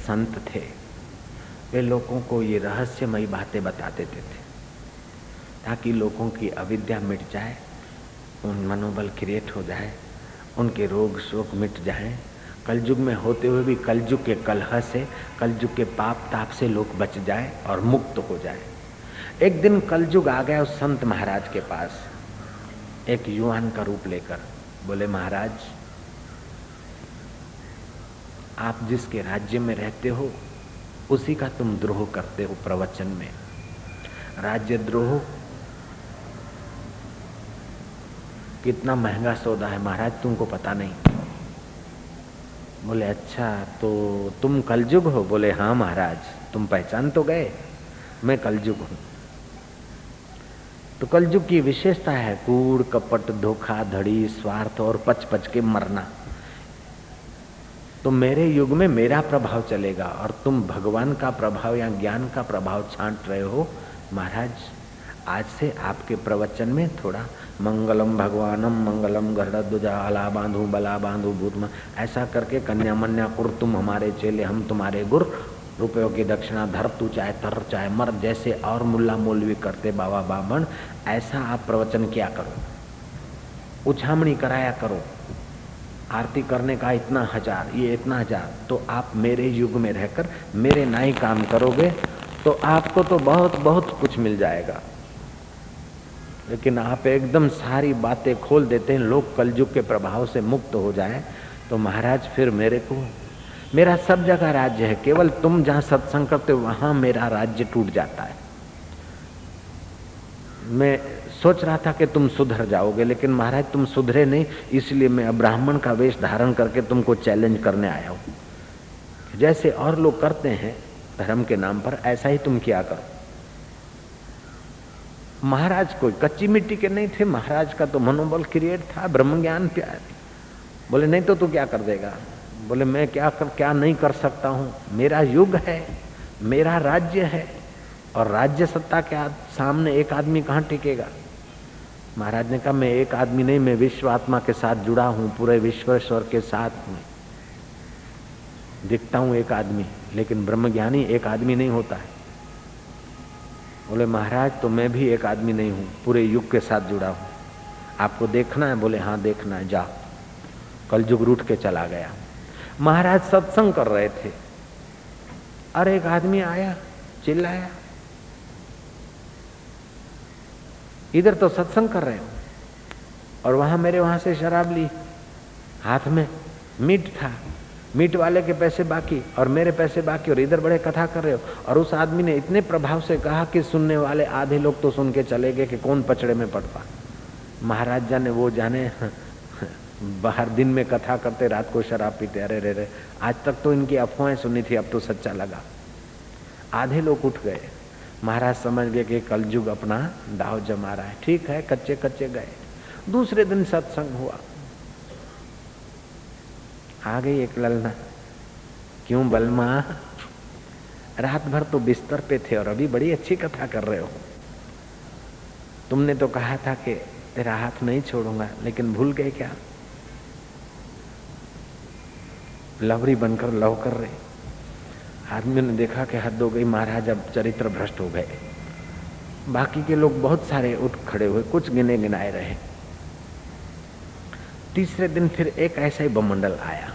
संत थे, वे लोगों को ये रहस्यमयी बातें बता देते थे ताकि लोगों की अविद्या मिट जाए, उन मनोबल क्रिएट हो जाए, उनके रोग शोक मिट जाए। कलयुग में होते हुए भी कलयुग के कलह से, कलयुग के पाप ताप से लोग बच जाए और मुक्त हो जाए। एक दिन कलयुग आ गया उस संत महाराज के पास एक युवान का रूप लेकर। बोले, महाराज, आप जिसके राज्य में रहते हो उसी का तुम द्रोह करते हो प्रवचन में। राज्य द्रोह कितना महंगा सौदा है महाराज, तुमको पता नहीं। बोले, अच्छा तो तुम कलयुग हो? बोले, हाँ महाराज, तुम पहचान तो गए, मैं कलयुग हूं। तो कलयुग की विशेषता है कूड़ कपट धोखाधड़ी स्वार्थ और पच पच के मरना। तो मेरे युग में मेरा प्रभाव चलेगा और तुम भगवान का प्रभाव या ज्ञान का प्रभाव छांट रहे हो। महाराज, आज से आपके प्रवचन में थोड़ा मंगलम भगवानम मंगलम गरुड़ध्वजा अला बांधू बला बांधू भूतम, ऐसा करके कन्या मन्या कुर, तुम हमारे चेले हम तुम्हारे गुर, रुपयों की दक्षिणा धर, तू चाहे तर चाहे मर, जैसे और मुल्ला मौलवी करते बाबा बामण, ऐसा आप प्रवचन किया करो, उछामणी कराया करो। आरती करने का इतना हजार, ये इतना हजार, तो आप मेरे युग में रहकर मेरे नाई काम करोगे तो आपको तो बहुत बहुत कुछ मिल जाएगा। लेकिन आप एकदम सारी बातें खोल देते हैं, लोग कलयुग के प्रभाव से मुक्त हो जाए, तो महाराज फिर मेरे को, मेरा सब जगह राज्य है, केवल तुम जहां सत्संग करते हो वहां मेरा राज्य टूट जाता है। मैं सोच रहा था कि तुम सुधर जाओगे, लेकिन महाराज तुम सुधरे नहीं, इसलिए मैं ब्राह्मण का वेश धारण करके तुमको चैलेंज करने आया हूं। जैसे और लोग करते हैं धर्म के नाम पर, ऐसा ही तुम किया करो। महाराज कोई कच्ची मिट्टी के नहीं थे, महाराज का तो मनोबल क्रिएट था, ब्रह्म ज्ञान प्यार। बोले, नहीं तो तू क्या कर देगा? बोले, मैं क्या नहीं कर सकता हूँ, मेरा युग है, मेरा राज्य है, और राज्य सत्ता के सामने एक आदमी कहाँ टिकेगा? महाराज ने कहा, मैं एक आदमी नहीं, मैं विश्व आत्मा के साथ जुड़ा हूँ, पूरे विश्वेश्वर के साथ में दिखता हूँ एक आदमी, लेकिन ब्रह्मज्ञानी एक आदमी नहीं होता है। बोले, महाराज तो मैं भी एक आदमी नहीं हूँ, पूरे युग के साथ जुड़ा हूँ, आपको देखना है? बोले, हाँ देखना है, जाओ। कलयुग रूठ के चला गया। महाराज सत्संग कर रहे थे और एक आदमी आया, चिल्लाया, इधर तो सत्संग कर रहे हो और वहां से शराब ली, हाथ में मीट था, मीट वाले के पैसे बाकी और मेरे पैसे बाकी, और इधर बड़े कथा कर रहे हो। और उस आदमी ने इतने प्रभाव से कहा कि सुनने वाले आधे लोग तो सुन के चले गए कि कौन पचड़े में पड़ पा। महाराज जाने वो जाने, बाहर दिन में कथा करते, रात को शराब पीते। अरे रे रे, आज तक तो इनकी अफवाहें सुनी थी, अब तो सच्चा लगा। आधे लोग उठ गए। महाराज समझ गए कि कलयुग अपना दाव जमा रहा है। ठीक है, कच्चे कच्चे गए। दूसरे दिन सत्संग हुआ, आ गई एक ललना, क्यों बलमा, रात भर तो बिस्तर पे थे और अभी बड़ी अच्छी कथा कर रहे हो। तुमने तो कहा था कि तेरा हाथ नहीं छोड़ूंगा, लेकिन भूल गए क्या? लवरी बनकर लव कर रहे। आदमी ने देखा कि हद हो गई, महाराज अब चरित्र भ्रष्ट हो गए। बाकी के लोग बहुत सारे उठ खड़े हुए, कुछ गिने गिनाए रहे। तीसरे दिन फिर एक ऐसा ही बमंडल आया।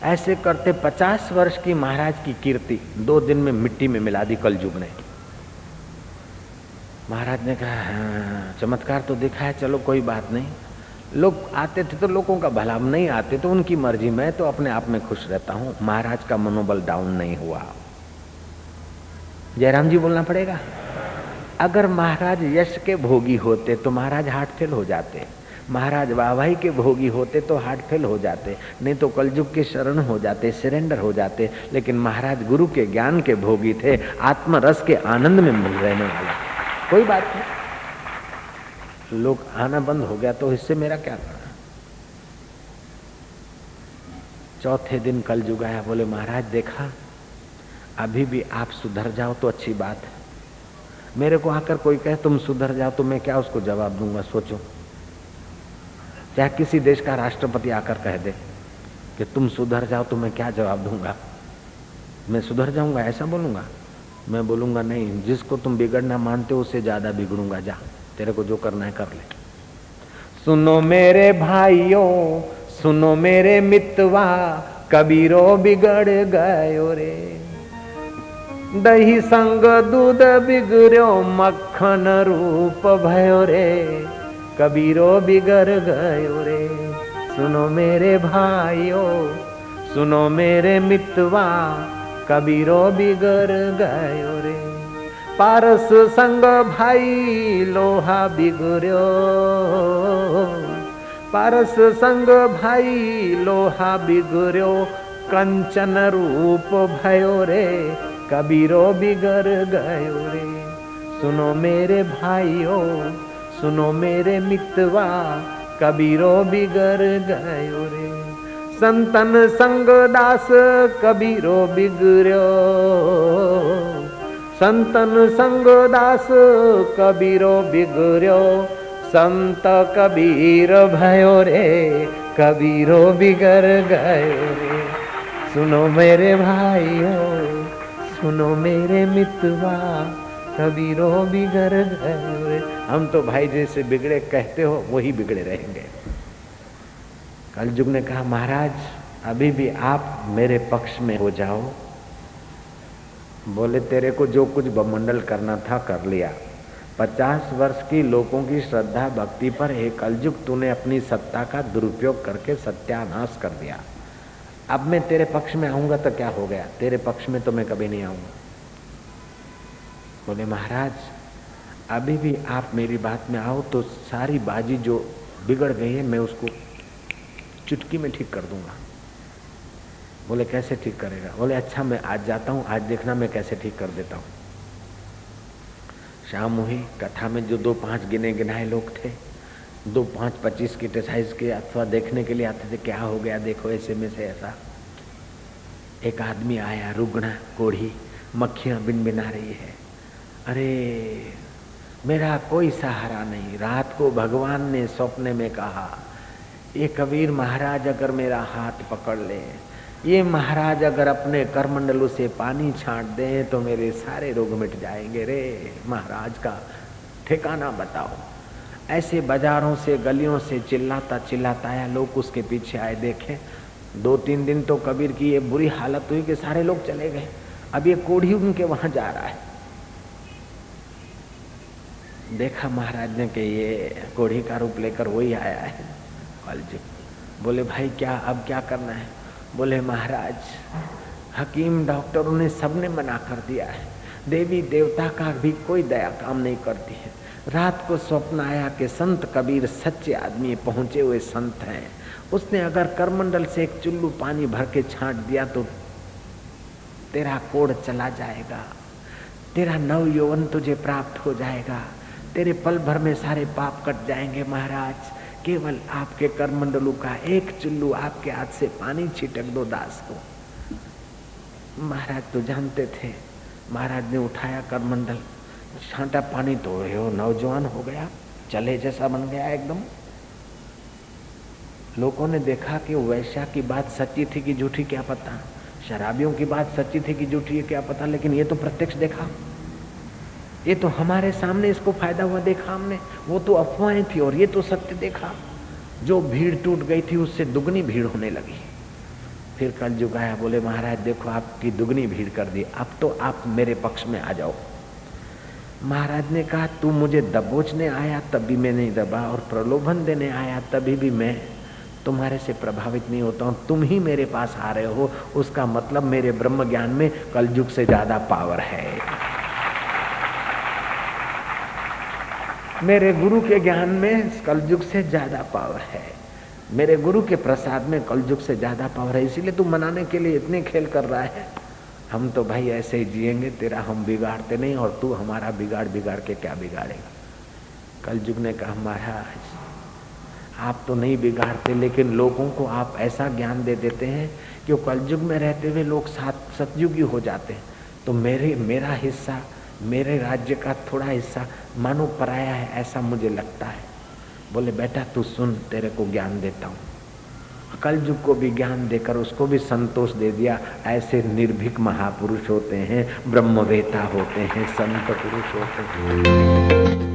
ऐसे करते 50 वर्ष की महाराज की कीर्ति 2 दिन में मिट्टी में मिला दी कलयुग ने। महाराज ने कहा, हाँ, चमत्कार तो दिखा है, चलो कोई बात नहीं। लोग आते थे तो लोगों का भला, नहीं आते तो उनकी मर्जी, मैं तो अपने आप में खुश रहता हूं। महाराज का मनोबल डाउन नहीं हुआ। जयराम जी बोलना पड़ेगा। अगर महाराज यश के भोगी होते तो महाराज हार्ट फेल हो जाते, महाराज वाहवाही के भोगी होते तो हार्ट फेल हो जाते, नहीं तो कलयुग के शरण हो जाते, सरेंडर हो जाते। लेकिन महाराज गुरु के ज्ञान के भोगी थे, आत्मरस के आनंद में मिल रहने वाले। कोई बात नहीं, लोग आना बंद हो गया तो इससे मेरा क्या करना। चौथे दिन कलयुग आया। बोले, महाराज देखा, अभी भी आप सुधर जाओ तो अच्छी बात है। मेरे को आकर कोई कहे तुम सुधर जाओ तो मैं क्या उसको जवाब दूंगा? सोचो, चाहे किसी देश का राष्ट्रपति आकर कह दे कि तुम सुधर जाओ तो मैं क्या जवाब दूंगा? मैं सुधर जाऊंगा ऐसा बोलूंगा? मैं बोलूंगा नहीं, जिसको तुम बिगड़ना मानते हो उससे ज्यादा बिगड़ूंगा, जा तेरे को जो करना है कर ले। सुनो मेरे भाइयों, सुनो मेरे मितवा, कबीरो बिगड़ गयो रे। दही संग दूध बिगड़ो, मक्खन रूप भयो रे, कबीरो बिगड़ गयो रे। सुनो मेरे भाइयों, सुनो मेरे मितवा, कबीरो बिगड़ गयो रे। पारस संग भाई लोहा बिगड़ो, पारस संग भाई लोहा बिगड़ो, कंचन रूप भयो रे, कबीरो बिगड़ गयो रे। सुनो मेरे भाइयों, सुनो मेरे मितवा, कबीरो बिगड़ गयो रे। संतन संग दास कबीरो बिगड़ो, संतन संग दास कबीरो बिगड़ो, संत कबीर भयो रे, कबीरो बिगड़ गयो रे। सुनो मेरे भाइयों, सुनो मेरे मितवा, कबीरो बिगड़ गयो रे। हम तो भाई जैसे बिगड़े कहते हो वही बिगड़े रहेंगे। कलयुग ने कहा महाराज अभी भी आप मेरे पक्ष में हो जाओ। बोले तेरे को जो कुछ बमंडल करना था कर लिया। 50 वर्ष की लोगों की श्रद्धा भक्ति पर हे कलयुग तूने अपनी सत्ता का दुरुपयोग करके सत्यानाश कर दिया। अब मैं तेरे पक्ष में आऊंगा तो क्या हो गया, तेरे पक्ष में तो मैं कभी नहीं आऊंगा। बोले महाराज अभी भी आप मेरी बात में आओ तो सारी बाजी जो बिगड़ गई है मैं उसको चुटकी में ठीक कर दूंगा। बोले कैसे ठीक करेगा? बोले अच्छा मैं आज जाता हूँ, आज देखना मैं कैसे ठीक कर देता हूँ। शाम हुई, कथा में जो 2-5 गिने गिनाए लोग थे, 2-5 25 क्रिटिसाइज के अथवा देखने के लिए आते थे, क्या हो गया देखो ऐसे में से ऐसा। एक आदमी आया, रुग्ण कोढ़ी, मक्खियां बिनबिना रही है। अरे मेरा कोई सहारा नहीं। रात को भगवान ने सपने में कहा ये कबीर महाराज अगर मेरा हाथ पकड़ ले, ये महाराज अगर अपने करमंडलों से पानी छांट दें तो मेरे सारे रोग मिट जाएंगे रे। महाराज का ठिकाना बताओ। ऐसे बाजारों से गलियों से चिल्लाता चिल्लाता आया, लोग उसके पीछे आए। देखे 2-3 दिन तो कबीर की ये बुरी हालत हुई कि सारे लोग चले गए। अब ये कोढ़ी उनके वहां जा रहा है। देखा महाराज ने कि ये कोढ़ी का रूप लेकर वही आया है कलयुग। बोले भाई क्या अब क्या करना है? बोले महाराज हकीम डॉक्टरों ने सबने मना कर दिया है, देवी देवता का भी कोई दया काम नहीं करती है। रात को स्वप्न आया कि संत कबीर सच्चे आदमी पहुंचे हुए संत हैं, उसने अगर करमंडल से एक चुल्लू पानी भर के छांट दिया तो तेरा कोढ़ चला जाएगा, तेरा नव यौवन तुझे प्राप्त हो जाएगा, तेरे पल भर में सारे पाप कट जाएंगे। महाराज केवल आपके करमंडलों का एक चुल्लू आपके हाथ से पानी छिटक दो दास को। महाराज तो जानते थे। महाराज ने उठाया करमंडल, छांटा पानी तो वो नौजवान हो गया, चले जैसा बन गया एकदम। लोगों ने देखा कि वैश्या की बात सच्ची थी कि झूठी क्या पता, शराबियों की बात सच्ची थी कि झूठी है क्या पता, लेकिन ये तो प्रत्यक्ष देखा, ये तो हमारे सामने इसको फायदा हुआ देखा हमने। वो तो अफवाहें थी और ये तो सत्य देखा। जो भीड़ टूट गई थी उससे दुगनी भीड़ होने लगी। फिर कलयुग आया, बोले महाराज देखो आपकी दुगनी भीड़ कर दी, अब तो आप मेरे पक्ष में आ जाओ। महाराज ने कहा तू मुझे दबोचने आया तभी मैं नहीं दबा, और प्रलोभन देने आया तभी भी मैं तुम्हारे से प्रभावित नहीं होता हूँ। तुम ही मेरे पास आ रहे हो, उसका मतलब मेरे ब्रह्म ज्ञान में कलयुग से ज्यादा पावर है। मेरे गुरु के ज्ञान में कलयुग से ज्यादा पावर है, मेरे गुरु के प्रसाद में कलयुग से ज्यादा पावर है। इसीलिए तू मनाने के लिए इतने खेल कर रहा है। हम तो भाई ऐसे ही जिएंगे, तेरा हम बिगाड़ते नहीं और तू हमारा बिगाड़ के क्या बिगाड़ेगा। कलयुग ने कहा महाराज आप तो नहीं बिगाड़ते, लेकिन लोगों को आप ऐसा ज्ञान दे देते हैं कि कलयुग में रहते हुए लोग सतयुगी हो जाते हैं। तो मेरा हिस्सा, मेरे राज्य का थोड़ा हिस्सा मानो पराया है, ऐसा मुझे लगता है। बोले बेटा तू सुन, तेरे को ज्ञान देता हूँ। कलयुग को भी ज्ञान देकर उसको भी संतोष दे दिया। ऐसे निर्भीक महापुरुष होते हैं, ब्रह्मवेता होते हैं, संत पुरुष होते हैं।